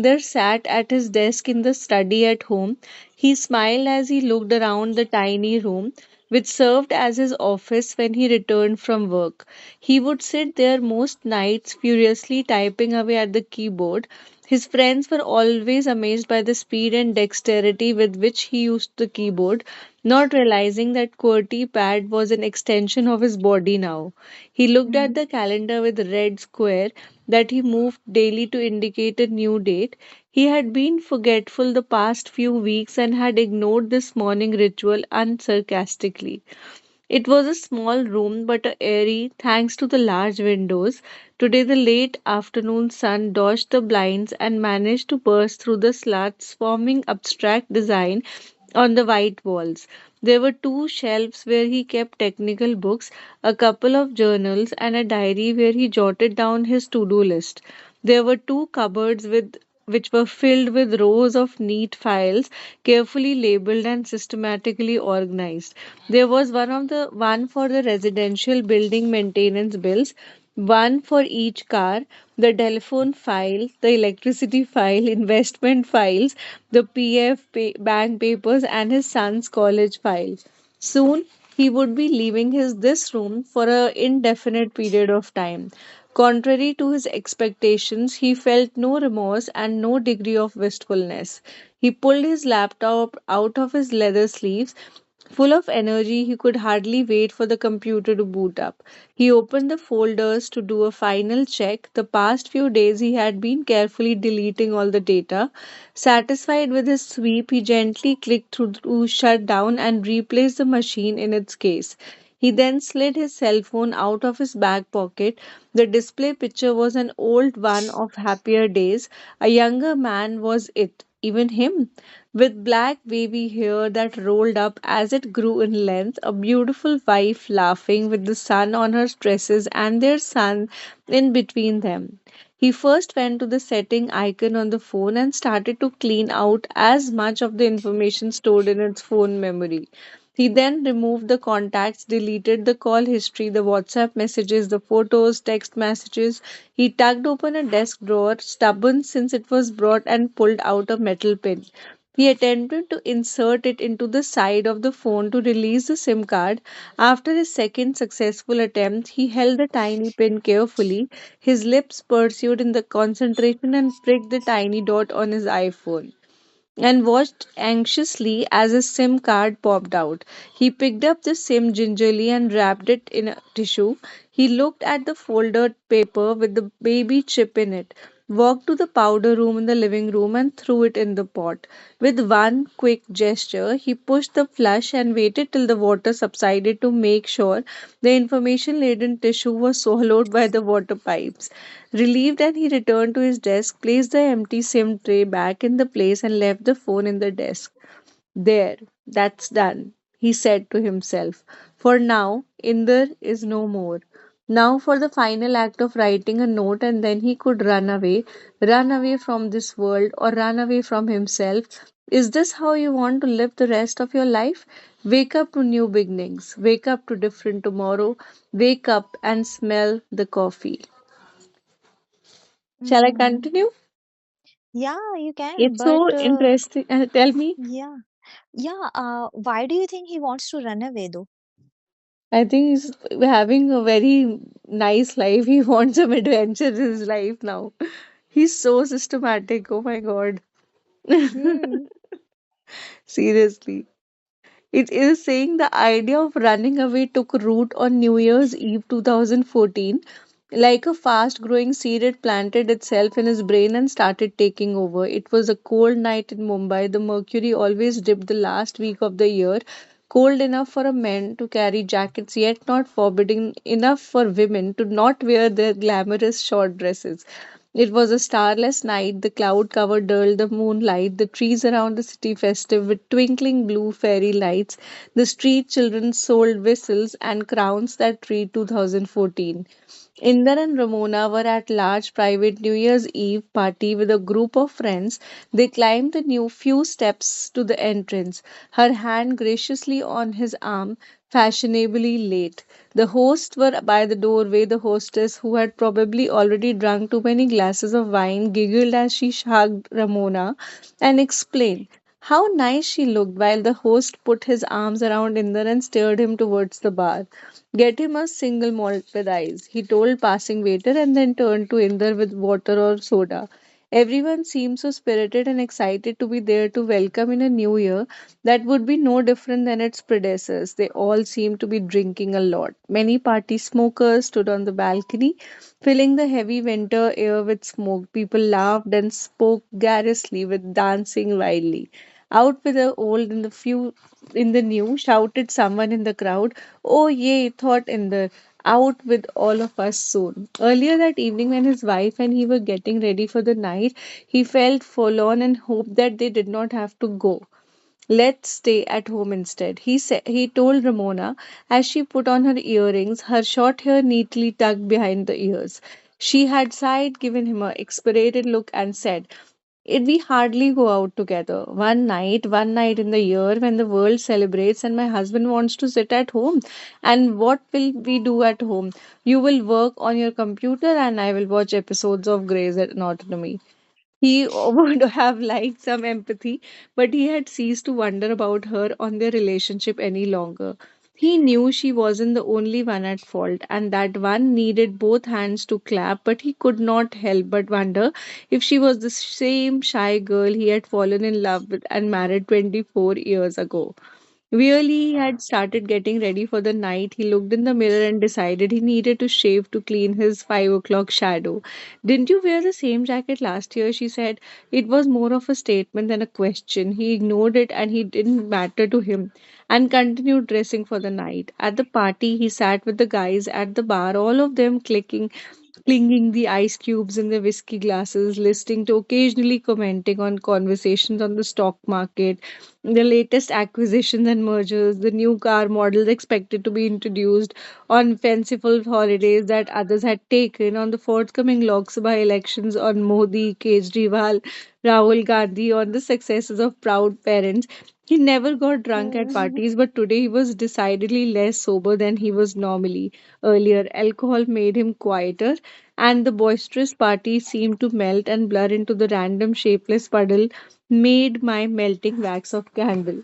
Inder sat at his desk in the study at home. He smiled as he looked around the tiny room, which served as his office when he returned from work. He would sit there most nights, furiously typing away at the keyboard. His friends were always amazed by the speed and dexterity with which he used the keyboard, not realizing that QWERTY pad was an extension of his body now. He looked at Mm-hmm. the calendar with a red square that he moved daily to indicate a new date. He had been forgetful the past few weeks and had ignored this morning ritual unsarcastically. It was a small room but airy thanks to the large windows. Today the late afternoon sun dodged the blinds and managed to burst through the slats, forming abstract design on the white walls. There were two shelves where he kept technical books, a couple of journals, and a diary where he jotted down his to do list. There were two cupboards which were filled with rows of neat files, carefully labeled and systematically organized. There was one for the residential building maintenance bills, one for each car, the telephone file, the electricity file, investment files, the bank papers, and his son's college file. Soon he would be leaving his this room for an indefinite period of time. Contrary to his expectations, he felt no remorse and no degree of wistfulness. He pulled his laptop out of his leather sleeves. Full of energy, he could hardly wait for the computer to boot up. He opened the folders to do a final check. The past few days, he had been carefully deleting all the data. Satisfied with his sweep, he gently clicked through to shut down and replace the machine in its case. He then slid his cell phone out of his back pocket. The display picture was an old one of happier days. A younger man was it, even him, with black wavy hair that rolled up as it grew in length, a beautiful wife laughing with the sun on her tresses and their son in between them. He first went to the setting icon on the phone and started to clean out as much of the information stored in its phone memory. He then removed the contacts, deleted the call history, the WhatsApp messages, the photos, text messages. He tugged open a desk drawer, stubborn since it was brought, and pulled out a metal pin. He attempted to insert it into the side of the phone to release the SIM card. After his second successful attempt, he held the tiny pin carefully, his lips pursued in the concentration, and pricked the tiny dot on his iPhone and watched anxiously as a SIM card popped out. He picked up the SIM gingerly and wrapped it in a tissue. He looked at the folded paper with the baby chip in it, walked to the powder room in the living room, and threw it in the pot. With one quick gesture, he pushed the flush and waited till the water subsided to make sure the information laden tissue was swallowed by the water pipes. Relieved, and he returned to his desk, placed the empty SIM tray back in the place, and left the phone in the desk. There, that's done, he said to himself. For now, Inder is no more. Now for the final act of writing a note, and then he could run away from this world or run away from himself. Is this how you want to live the rest of your life? Wake up to new beginnings, wake up to different tomorrow, wake up and smell the coffee. Shall I Mm-hmm. continue? Yeah, you can, It's but so interesting. Tell me. yeah, yeah. Why do you think he wants to run away though? I think he's having a very nice life. He wants some adventure in his life now. He's so systematic. Oh my god. Hmm. Seriously. It is saying the idea of running away took root on New Year's Eve 2014. Like a fast growing seed, it planted itself in his brain and started taking over. It was a cold night in Mumbai. The mercury always dipped the last week of the year. Cold enough for a man to carry jackets, yet not forbidding enough for women to not wear their glamorous short dresses. It was a starless night, the cloud covered dull, the moonlight, the trees around the city festive with twinkling blue fairy lights, the street children sold whistles and crowns that treat 2014. Inder and Ramona were at large private New Year's Eve party with a group of friends. They climbed the new few steps to the entrance, her hand graciously on his arm, fashionably late. The hosts were by the doorway. The hostess, who had probably already drunk too many glasses of wine, giggled as she hugged Ramona and explained how nice she looked while the host put his arms around Inder and steered him towards the bar. Get him a single malt with ice, he told passing waiter and then turned to Inder with water or soda. Everyone seemed so spirited and excited to be there to welcome in a new year that would be no different than its predecessors. They all seemed to be drinking a lot. Many party smokers stood on the balcony, filling the heavy winter air with smoke. People laughed and spoke garrulously, with dancing wildly. Out with the old and the few in the new, shouted someone in the crowd. Oh, yay, thought Inder. Out with all of us soon. Earlier that evening, when his wife and he were getting ready for the night, he felt forlorn and hoped that they did not have to go. Let's stay at home instead, he told Ramona as she put on her earrings, her short hair neatly tucked behind the ears. She had sighed, given him a exasperated look, and said, it we hardly go out together. One night in the year when the world celebrates and my husband wants to sit at home. And what will we do at home? You will work on your computer and I will watch episodes of Grey's Anatomy. He would have liked some empathy, but he had ceased to wonder about her on their relationship any longer. He knew she wasn't the only one at fault, and that one needed both hands to clap, but he could not help but wonder if she was the same shy girl he had fallen in love with and married 24 years ago. Really, he had started getting ready for the night. He looked in the mirror and decided he needed to shave to clean his 5 o'clock shadow. Didn't you wear the same jacket last year? She said. It was more of a statement than a question. He ignored it and it didn't matter to him and continued dressing for the night. At the party, he sat with the guys at the bar, all of them clinging the ice cubes in their whiskey glasses, listening to occasionally commenting on conversations on the stock market, the latest acquisitions and mergers, the new car models expected to be introduced on fanciful holidays that others had taken, on the forthcoming Lok Sabha elections, on Modi, Kejriwal, Rahul Gandhi, on the successes of proud parents. He never got drunk at Hmm. parties, but today he was decidedly less sober than he was normally. Earlier, alcohol made him quieter, and the boisterous party seemed to melt and blur into the random shapeless puddle made my melting wax of candle.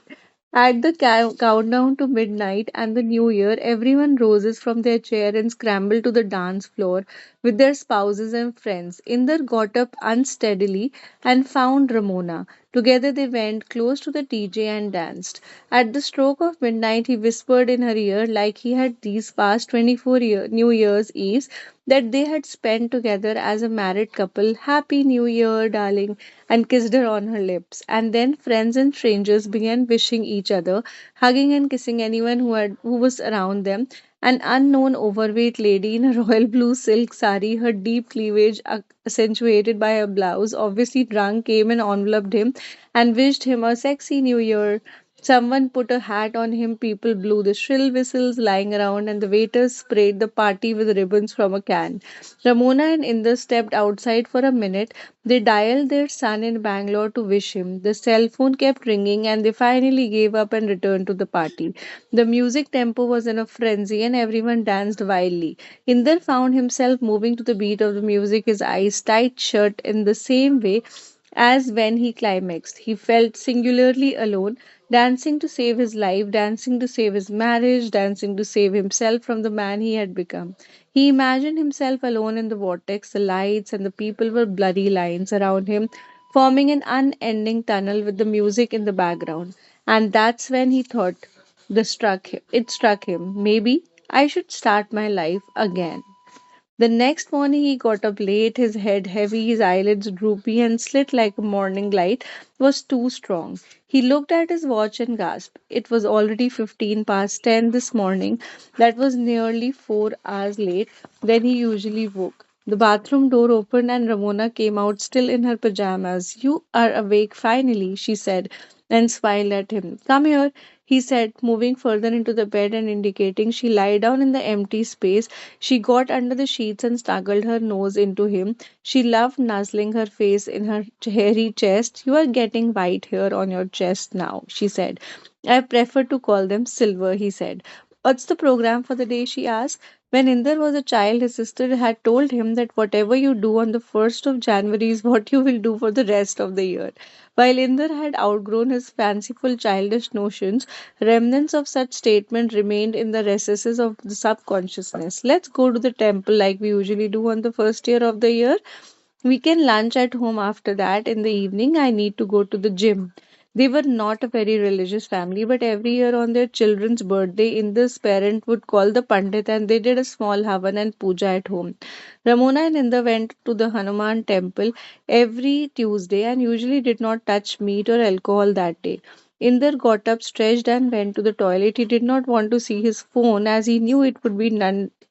At the countdown to midnight and the new year, everyone roses from their chair and scrambled to the dance floor with their spouses and friends. Inder got up unsteadily and found Ramona. Together they went close to the DJ and danced. At the stroke of midnight, he whispered in her ear, like he had these past 24 New Year's Eves that they had spent together as a married couple. Happy New Year, darling, and kissed her on her lips. And then friends and strangers began wishing each other, hugging and kissing anyone who was around them. An unknown overweight lady in a royal blue silk sari, her deep cleavage accentuated by her blouse, obviously drunk, came and enveloped him and wished him a sexy new year. Someone put a hat on him, people blew the shrill whistles lying around, and the waiters sprayed the party with ribbons from a can. Ramona and Inder stepped outside for a minute. They dialed their son in Bangalore to wish him. The cell phone kept ringing, and they finally gave up and returned to the party. The music tempo was in a frenzy, and everyone danced wildly. Inder found himself moving to the beat of the music, his eyes tight shut in the same way as when he climaxed. He felt singularly alone, dancing to save his life, dancing to save his marriage, dancing to save himself from the man he had become. He imagined himself alone in the vortex, the lights and the people were blurry lines around him, forming an unending tunnel with the music in the background. And that's when he thought it struck him. Maybe I should start my life again. The next morning he got up late, his head heavy, his eyelids droopy, and slit like a morning light was too strong. He looked at his watch and gasped. It was already 15 past 10 this morning. That was nearly 4 hours late than he usually woke. The bathroom door opened and Ramona came out still in her pajamas. You are awake finally, she said, and smiled at him. Come here, he said, moving further into the bed and indicating she lie down in the empty space. She got under the sheets and snuggled her nose into him. She loved nuzzling her face in her hairy chest. You are getting white here on your chest now, she said. I prefer to call them silver, he said. What's the program for the day? She asked. When Inder was a child, his sister had told him that whatever you do on the 1st of January is what you will do for the rest of the year. While Inder had outgrown his fanciful childish notions, remnants of such statement remained in the recesses of the subconsciousness. Let's go to the temple like we usually do on the first year of the year. We can lunch at home after that. In the evening, I need to go to the gym. They were not a very religious family, but every year on their children's birthday, Inder's parent would call the Pandit and they did a small Havan and puja at home. Ramona and Inder went to the Hanuman temple every Tuesday and usually did not touch meat or alcohol that day. Inder got up, stretched, and went to the toilet. He did not want to see his phone as he knew it would be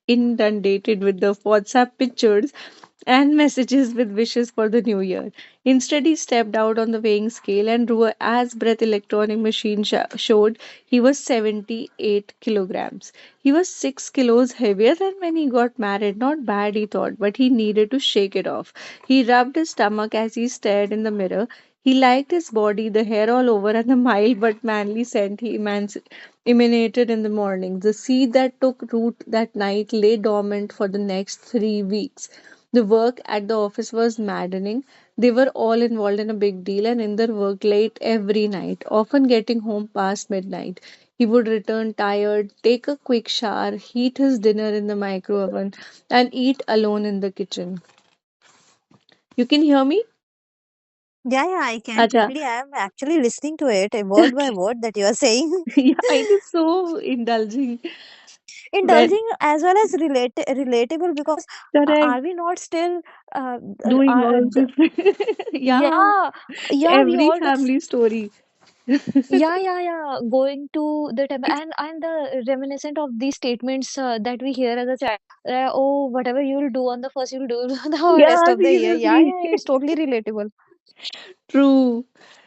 inundated with the WhatsApp pictures and messages with wishes for the new year. Instead, he stepped out on the weighing scale and drew as breath electronic machine showed he was 78 kilograms. He was 6 kilos heavier than when he got married. Not bad, he thought, but he needed to shake it off. He rubbed his stomach as he stared in the mirror. He liked his body, the hair all over, and the mild but manly scent he emanated in the morning. The seed that took root that night lay dormant for the next 3 weeks. The work at the office was maddening. They were all involved in a big deal, and Inder worked late every night, often getting home past midnight. He would return tired, take a quick shower, heat his dinner in the micro oven, and eat alone in the kitchen. You can hear me? Yeah, yeah, I can Acha. totally. I am actually listening to it word by word that you are saying. Yeah, it is so indulging. When Indulging as well as relatable, because correct, are we not still doing all this. Yeah, yeah, yeah, we every all do. family story. Yeah, yeah, yeah. Going to the temple, and the reminiscent of these statements that we hear as a child. Oh, whatever you'll do on the first, you'll do the rest Yeah, of the year. Yeah, seriously. yeah, it's totally relatable. True.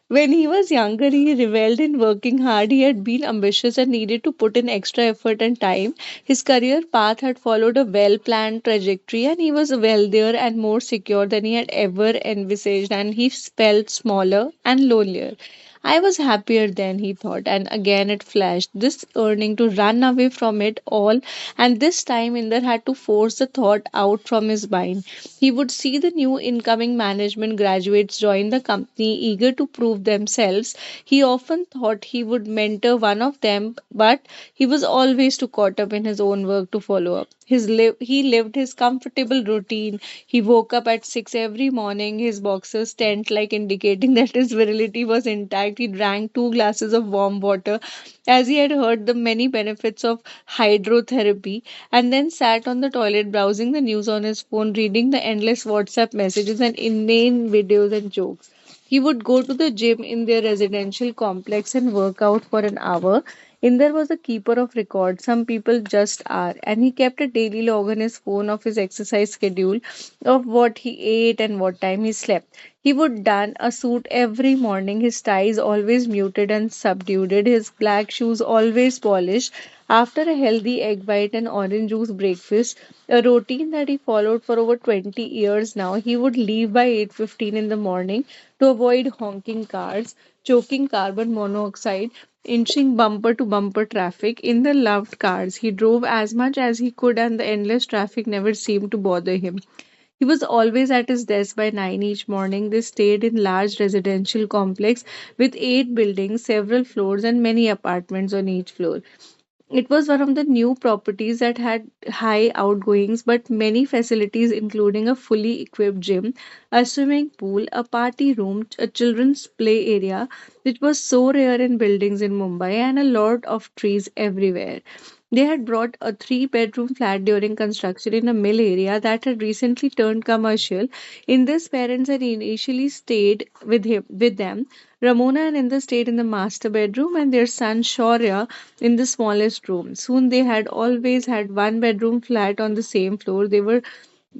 When he was younger, he reveled in working hard. He had been ambitious and needed to put in extra effort and time. His career path had followed a well planned trajectory, and he was wealthier and more secure than he had ever envisaged. And he felt smaller and lonelier. I was happier then, he thought, and again it flashed. This yearning to run away from it all, and this time Inder had to force the thought out from his mind. He would see the new incoming management graduates join the company, eager to prove themselves. He often thought he would mentor one of them, but he was always too caught up in his own work to follow up. He lived his comfortable routine. He woke up at 6 every morning, his boxers tent like indicating that his virility was intact. He drank 2 glasses of warm water as he had heard the many benefits of hydrotherapy, and then sat on the toilet browsing the news on his phone, reading the endless WhatsApp messages and inane videos and jokes. He would go to the gym in their residential complex and work out for an hour. Inder was a keeper of records. Some people just are. And he kept a daily log on his phone of his exercise schedule, of what he ate and what time he slept. He would don a suit every morning, his ties always muted and subdued, his black shoes always polished. After a healthy egg white and orange juice breakfast, a routine that he followed for over 20 years now, he would leave by 8:15 in the morning to avoid honking cars, choking carbon monoxide, inching bumper to bumper traffic. In the loved cars, he drove as much as he could, and the endless traffic never seemed to bother him. He was always at his desk by 9 each morning. They stayed in large residential complex with 8 buildings, several floors, and many apartments on each floor. It was one of the new properties that had high outgoings but many facilities, including a fully equipped gym, a swimming pool, a party room, a children's play area, which was so rare in buildings in Mumbai, and a lot of trees everywhere. They had bought a 3 bedroom flat during construction in a mill area that had recently turned commercial. In this, parents had initially stayed with them. Ramona and Inder stayed in the master bedroom, and their son Shaurya in the smallest room. Soon they had always had 1 bedroom flat on the same floor. They were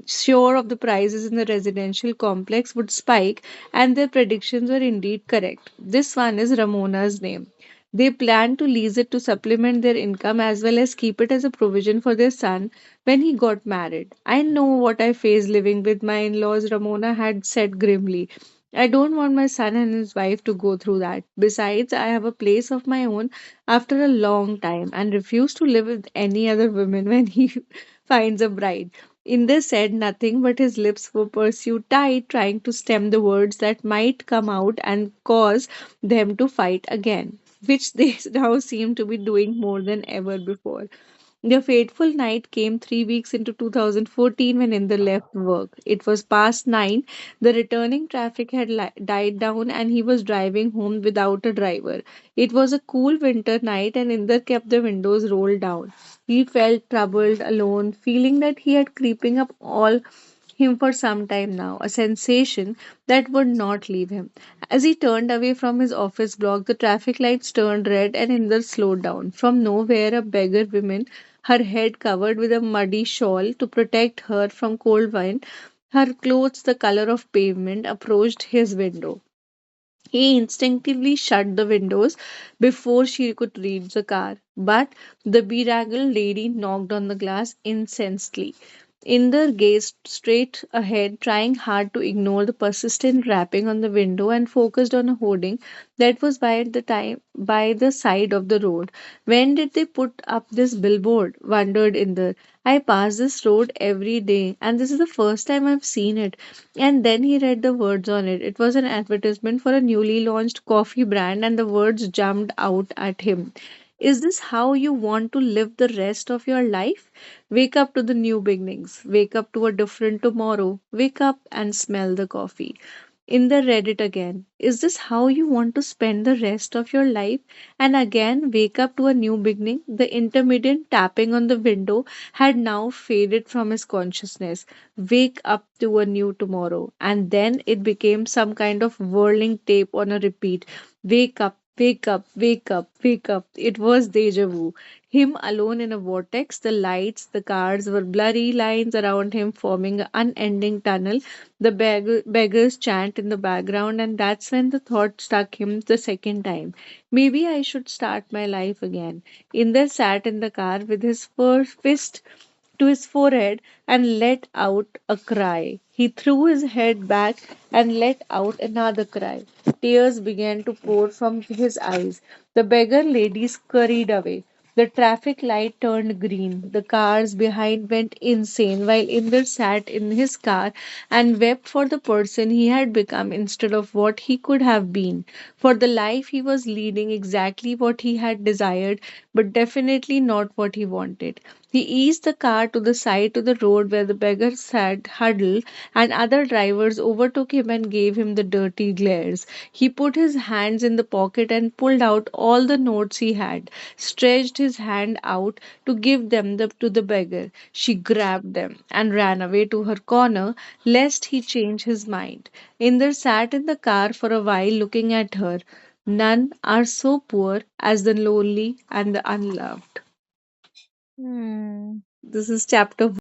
sure of the prices in the residential complex would spike, and their predictions were indeed correct. This one is Ramona's name. They planned to lease it to supplement their income as well as keep it as a provision for their son when he got married. I know what I face living with my in laws, Ramona had said grimly. I don't want my son and his wife to go through that. Besides, I have a place of my own after a long time and refuse to live with any other woman when he finds a bride. Inder said nothing, but his lips were pursued tight, trying to stem the words that might come out and cause them to fight again, which they now seem to be doing more than ever before. The fateful night came 3 weeks into 2014 when Inder left work. It was past 9. The returning traffic had died down and he was driving home without a driver. It was a cool winter night and Inder kept the windows rolled down. He felt troubled, alone, feeling that he had creeping up all him for some time now, a sensation that would not leave him. As he turned away from his office block, the traffic lights turned red and Inder slowed down. From nowhere, a beggar woman, her head covered with a muddy shawl to protect her from cold wind, her clothes the color of pavement, approached his window. He instinctively shut the windows before she could reach the car, but the bedraggled lady knocked on the glass incessantly. Inder gazed straight ahead, trying hard to ignore the persistent rapping on the window and focused on a hoarding that was by the side of the road. When did they put up this billboard? Wondered Inder. I pass this road every day, and this is the first time I've seen it. And then he read the words on it. It was an advertisement for a newly launched coffee brand, and the words jumped out at him. Is this how you want to live the rest of your life? Wake up to the new beginnings. Wake up to a different tomorrow. Wake up and smell the coffee. In the Reddit again. Is this how you want to spend the rest of your life? And again, wake up to a new beginning. The intermittent tapping on the window had now faded from his consciousness. Wake up to a new tomorrow. And then it became some kind of whirling tape on a repeat. Wake up, wake up, wake up, wake up. It was deja vu. Him alone in a vortex, the lights, the cars were blurry lines around him forming an unending tunnel. The beggars chant in the background, and that's when the thought struck him the second time. Maybe I should start my life again. Inder sat in the car with his fist to his forehead and let out a cry. He threw his head back and let out another cry. Tears began to pour from his eyes. The beggar lady scurried away. The traffic light turned green. The cars behind went insane while Inder sat in his car and wept for the person he had become instead of what he could have been. For the life he was leading exactly what he had desired, but definitely not what he wanted. He eased the car to the side to the road where the beggar sat huddled, and other drivers overtook him and gave him the dirty glares. He put his hands in the pocket and pulled out all the notes he had, stretched his hand out to give to the beggar. She grabbed them and ran away to her corner, lest he change his mind. Inder sat in the car for a while looking at her. None are so poor as the lonely and the unloved. Hmm. This is chapter